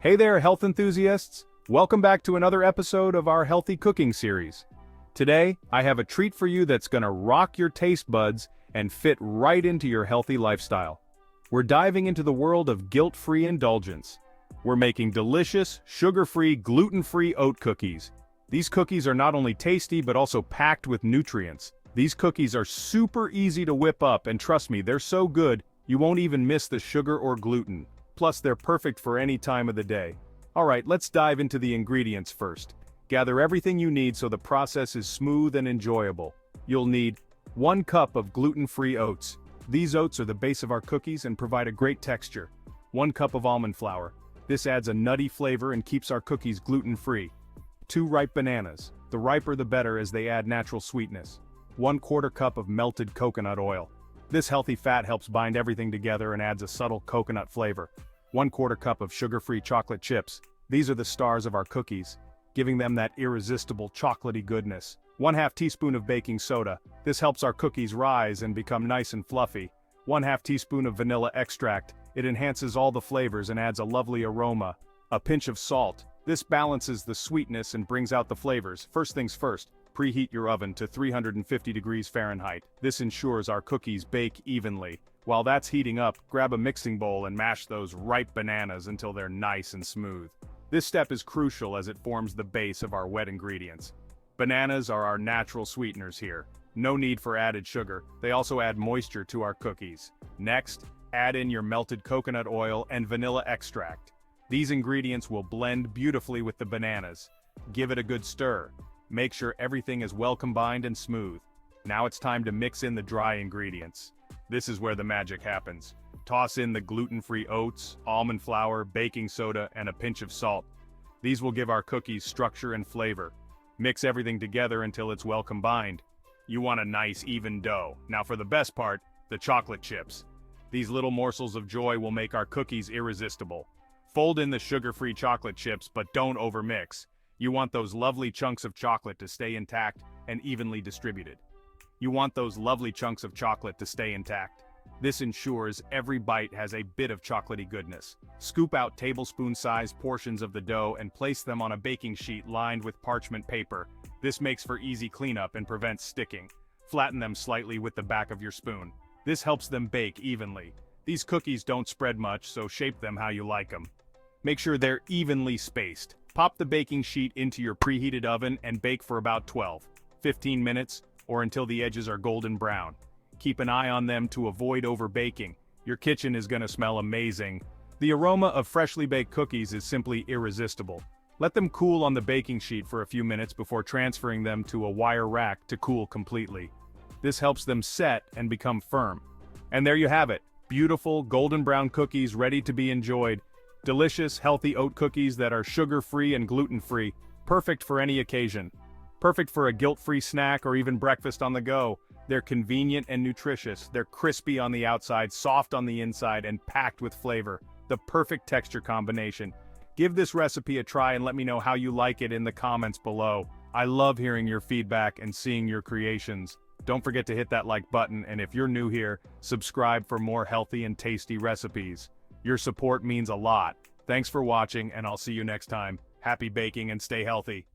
Hey there, health enthusiasts! Welcome back to another episode of our healthy cooking series. Today, I have a treat for you that's gonna rock your taste buds and fit right into your healthy lifestyle. We're diving into the world of guilt-free indulgence. We're making delicious, sugar-free, gluten-free oat cookies. These cookies are not only tasty but also packed with nutrients. These cookies are super easy to whip up, and trust me, they're so good, you won't even miss the sugar or gluten. Plus, they're perfect for any time of the day. Alright, let's dive into the ingredients first. Gather everything you need so the process is smooth and enjoyable. You'll need 1 cup of gluten-free oats. These oats are the base of our cookies and provide a great texture. 1 cup of almond flour. This adds a nutty flavor and keeps our cookies gluten-free. 2 ripe bananas. The riper the better as they add natural sweetness. 1/4 cup of melted coconut oil. This healthy fat helps bind everything together and adds a subtle coconut flavor. 1/4 cup of sugar-free chocolate chips. These are the stars of our cookies, giving them that irresistible chocolatey goodness. 1/2 teaspoon of baking soda. This helps our cookies rise and become nice and fluffy. 1/2 teaspoon of vanilla extract. It enhances all the flavors and adds a lovely aroma. A pinch of salt. This balances the sweetness and brings out the flavors. First things first, preheat your oven to 350 degrees Fahrenheit. This ensures our cookies bake evenly. While that's heating up, grab a mixing bowl and mash those ripe bananas until they're nice and smooth. This step is crucial as it forms the base of our wet ingredients. Bananas are our natural sweeteners here. No need for added sugar, they also add moisture to our cookies. Next, add in your melted coconut oil and vanilla extract. These ingredients will blend beautifully with the bananas. Give it a good stir. Make sure everything is well combined and smooth. Now it's time to mix in the dry ingredients. This is where the magic happens. Toss in the gluten-free oats, almond flour, baking soda, and a pinch of salt. These will give our cookies structure and flavor. Mix everything together until it's well combined. You want a nice, even dough. Now for the best part, the chocolate chips. These little morsels of joy will make our cookies irresistible. Fold in the sugar-free chocolate chips, but don't overmix. You want those lovely chunks of chocolate to stay intact and evenly distributed. This ensures every bite has a bit of chocolatey goodness. Scoop out tablespoon-sized portions of the dough and place them on a baking sheet lined with parchment paper. This makes for easy cleanup and prevents sticking. Flatten them slightly with the back of your spoon. This helps them bake evenly. These cookies don't spread much, so shape them how you like them. Make sure they're evenly spaced. Pop the baking sheet into your preheated oven and bake for about 12-15 minutes, or until the edges are golden brown. Keep an eye on them to avoid overbaking. Your kitchen is gonna smell amazing. The aroma of freshly baked cookies is simply irresistible. Let them cool on the baking sheet for a few minutes before transferring them to a wire rack to cool completely. This helps them set and become firm. And there you have it, beautiful golden brown cookies ready to be enjoyed. Delicious, healthy oat cookies that are sugar-free and gluten-free, perfect for any occasion. Perfect for a guilt-free snack or even breakfast on the go. They're convenient and nutritious. They're crispy on the outside, soft on the inside, and packed with flavor. The perfect texture combination. Give this recipe a try and let me know how you like it in the comments below. I love hearing your feedback and seeing your creations. Don't forget to hit that like button, and if you're new here, subscribe for more healthy and tasty recipes. Your support means a lot. Thanks for watching, and I'll see you next time. Happy baking and stay healthy.